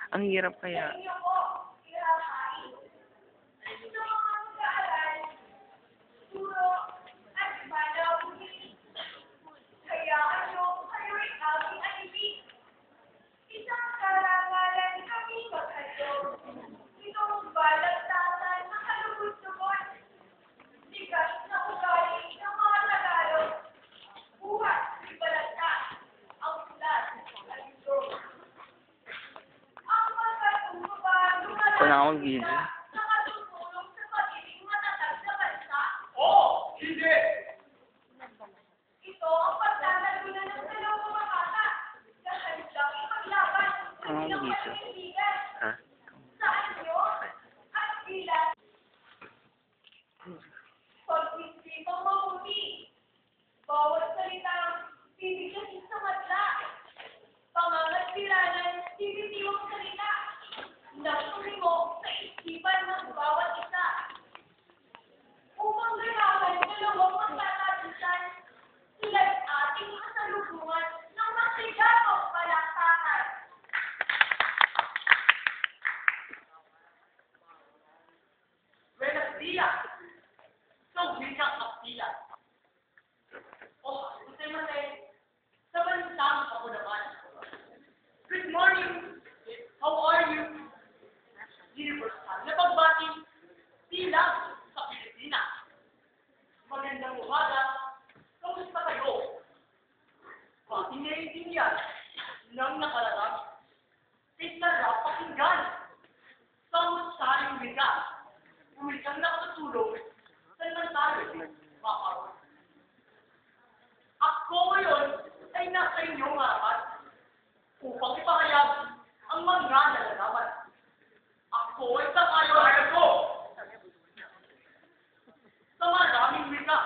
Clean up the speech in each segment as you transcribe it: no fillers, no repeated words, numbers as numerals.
Ang hirap kaya. Ito na akong video. Ano akong video? Ha? Pag-isipang mabuti, bawat salitang bibigyan sa madla, pangangatwilanan, bibitiwang salita, nagturi mo sa isipan ng bawat isa. Upang ganawan dalawang magtatagisan, sila'y ating kasalubungan ng masigapang palakpakan. Buenos días. Sa wikang Kastila. O, usemate, sa balitang ako naman. Good morning. How are you? Universal na pagbati bilang sa Pilipinas. Magandang umaga. Kamusta kayo? Ating naiintindihan ng nakararami. Isarap pakinggan. Samot-saring wika. Wikang nakatutulong sa tayo, makaroon. Ako ngayon ay nasa inyong harapan upang ipahayag ang mga nalalaman. Ako ay sangayon ko sa maraming wika,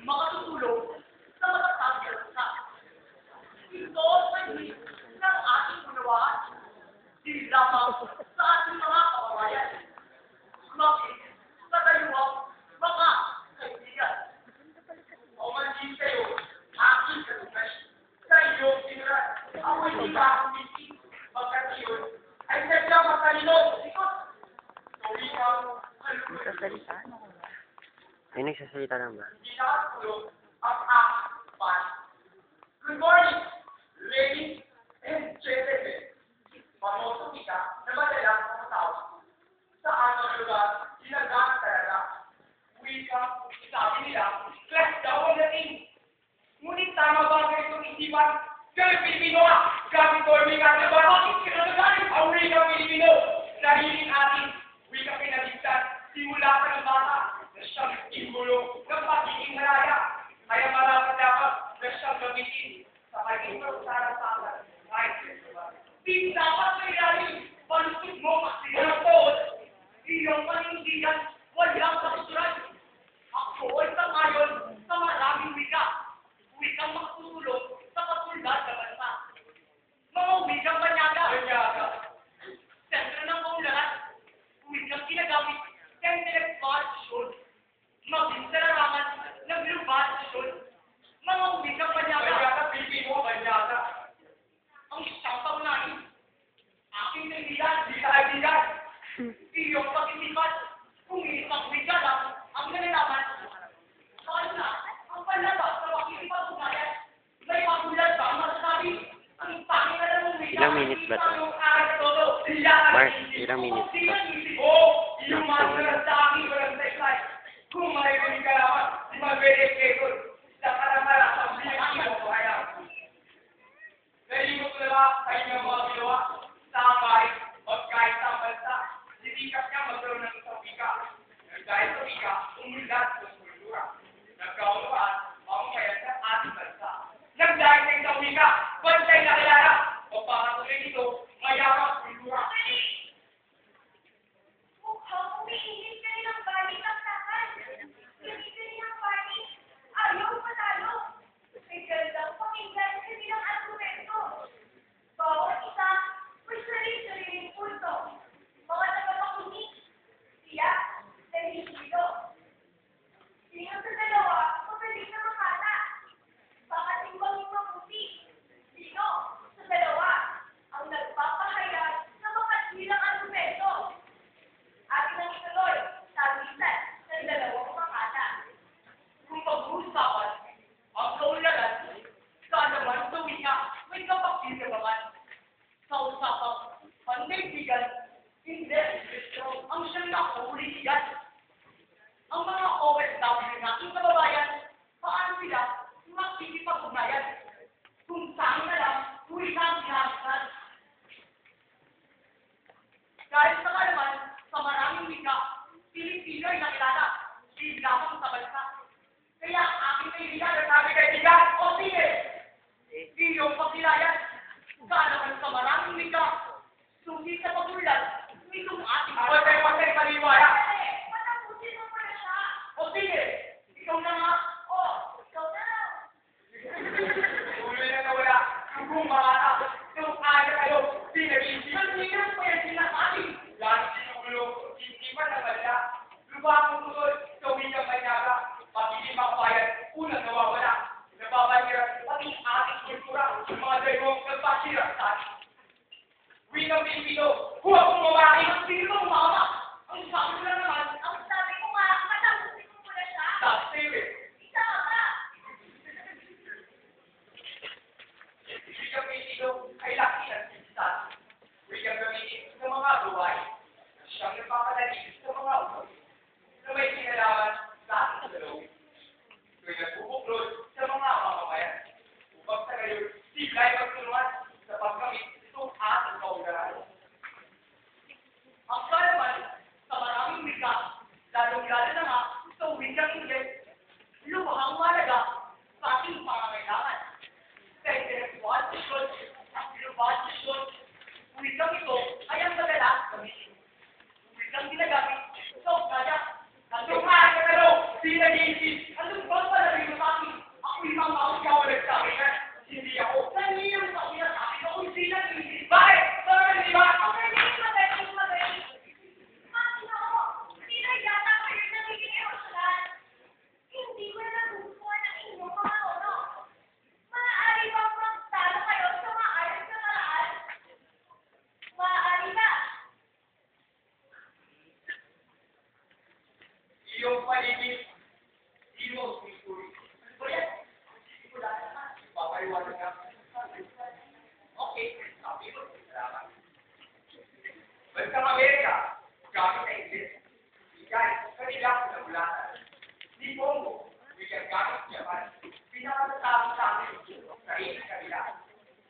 makatutulong sa matatag na bansa. Ito ay ng ating unawaan, di lamang sa ating mga kababayan. Bakit sa kayong mga kaibigan? O maging kayo, aking katunas, sa iyong sinulat. Ako hindi ba akong misi, magkatiyon, ay sadyang matalino. Tuwi kang kalulunod. Nagsasalita? Ay, nagsasalita na ba? Hindi nakatulog ang aking pan. Good morning, ladies and gentlemen. Pamosong ika na madalang pumatawag. Sa anong lugar, ginagamit talaga. Wikang, sabi nila, class daw ang dating. Ngunit tama ba ang itong isipan? Kaya Pilipino ka! Gamit ko ang wika na ba? Bakit kinagagalit ang wikang Pilipino? Sarili atin, wikang pinagigtan, simula pa ng bata, na siyang simbolo ng pagiging malaya. Kaya marapat dapat na siyang gamitin sa kanyang sarang-sarang. Di dapat na ilalim, palusot mo kasi ng toon. Iyong panindigan, walang kasusuran. Ako ay sangayon sa maraming wika. Wikang makatutulong sa katulad na bansa. Mga wikang banyaga. Sentro ng kaunlaran. Wikang ginagamit sa intelektualisyon. Maging sa larangan ng globalisyon. Mga wikang banyaga. Banyaga, Pilipino, banyaga. Ang isang paunahin. Aking kaibigan, di kaibigan. Iyong pag-isipan, kung isang wika lang ang nalalaman. Saan na, ang palabas na makikipag-unayan, may pagulad ba ang masasabi? Ang pangin na lang ng wika. Ilang minutes ba ito? Mark, ilang minutes ba? Yung mga sulat sa akin, walang saysay. Kung may wika naman, di mag-verify. Sa karamala, sa bilang mo, kaya. Nalimot na ba sa inyong mga ginawa? Sa kahit o kahit sa bansa, sinikap niya magkaroon ng isang wika. Dahil sa wika, umulad sa kultura. Nagkaunawaan, mamamayan sa ating bansa. Nagdahil sa isang wika, bansay na kilala. O para tuloy ito, mayamang kultura. Mukhang umiinit ka rin ang balik ang takan. Ganito rin ang balik. Ayaw Pilipino. Huwag mong mamaki ng sino, mama. Ang sabi ko lang naman, Ang sabi ko nga, matapusin mo muna siya. that's it. Isa ka pa. Wikang Pilipino ay laki ng sisan. Wikang gamitin ng mga babae. Siyang nagpapadali sa mga ulo na may kinalaman sa ating dalaw. Ito'y nagbubuklod sa mga mamamayan. Upang sa ngayon, sila ay magtulungan sa paggamit itong ating kaugalian. Ang kalaman sa maraming wika, lalong-lalo na nga sa wikang Ingles, lubhang mahalaga sa ating pangangailangan. Sa intelektual sesyon at global sesyon, wikang ito ay ang madalas gamitin. Wikang ginagamit sa ukada. Nandong maaari ka na di nag-iisip. Anong ba pala rin sa akin? Ako'y mamakaw nagsabi ka. Hindi ako. Naniyang sa sinasabi ko kung di nag-iisip. Bakit? Saan hindi ba? Ang galing, magaling, magaling. Mati ako, hindi na yata kayo nagiging emosyonan. Hindi ko na nagustuhan ang inyong mga tono. Maaari bang magtalo kayo sa maayos na paraan? Maaari ba? Iyong paligid, iyong history. Ano ba yan? Hindi ko lang naman. Papaliwanag ka. Okay, sabi ko, salamat. Bansang Amerika, gamit na Ingles. Ikay, kanila pinagulatan. Di Congo, bigyan gamit Japan. Pinakatasabi sa amin, sarili kanila.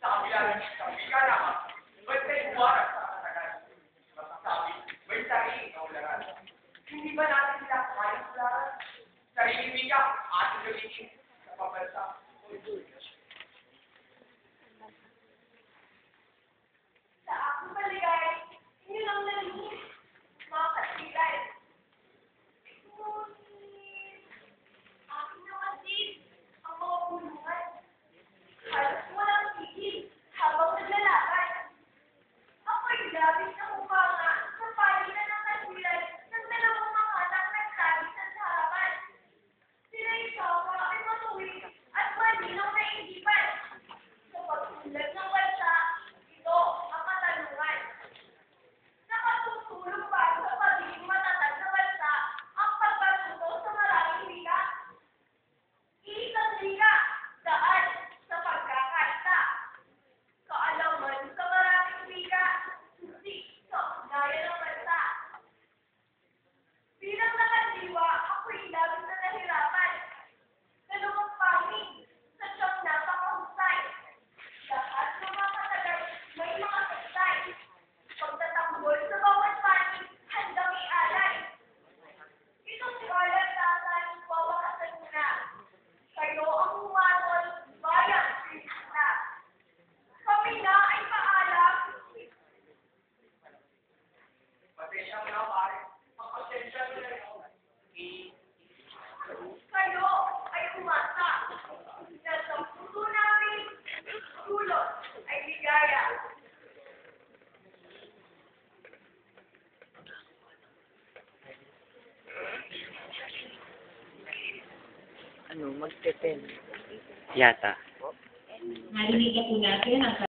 Sa kabila sa wika naman, bansa'y buwaran sa katagal. Masasabi, may sarili na ularan. Hindi ba natin sila kayang ularan? Sarili wika, ating gamitin sa pambansa. Sa akong baligay, inyo lang nalinis, mga kasigay. Ngunit, aking naman din ang mga bulungan. Halos walang tigil habang naglalakad. Ako'y labis na kupanga sa palitan ng kasilan ng dalawang mga anak nagsabitan sa harapan. Sila isawa ay matuwid at malinaw na isipan. Sa pagsulat ng bansa, ito ang katanungan. Nakatutulong ba sa pagiging matatag na bansa ang pagpatuto sa maraming wika? Iisang wika, daan sa pagkakaisa. Kaalaman sa maraming wika, susi sa ugnayan ng bansa. Bilang nakandiwa, ako'y labis na nahirapan. Dalawang panging, sadyang napakahusay. Lahat ng mga katagal may mga saksay. Pagtatanggol sa bawat panig, handang ialay. Itong bayan tatay, wawakasan mo na. Kayo ang humanol, bayang Krista. Kami na ay paalam. Pasensya mo na, pare. Ang pasensya mo na ako. Kayo ay umasa. Na sa puso namin, dulot ay ligaya. Yata. Narinig na po natin ang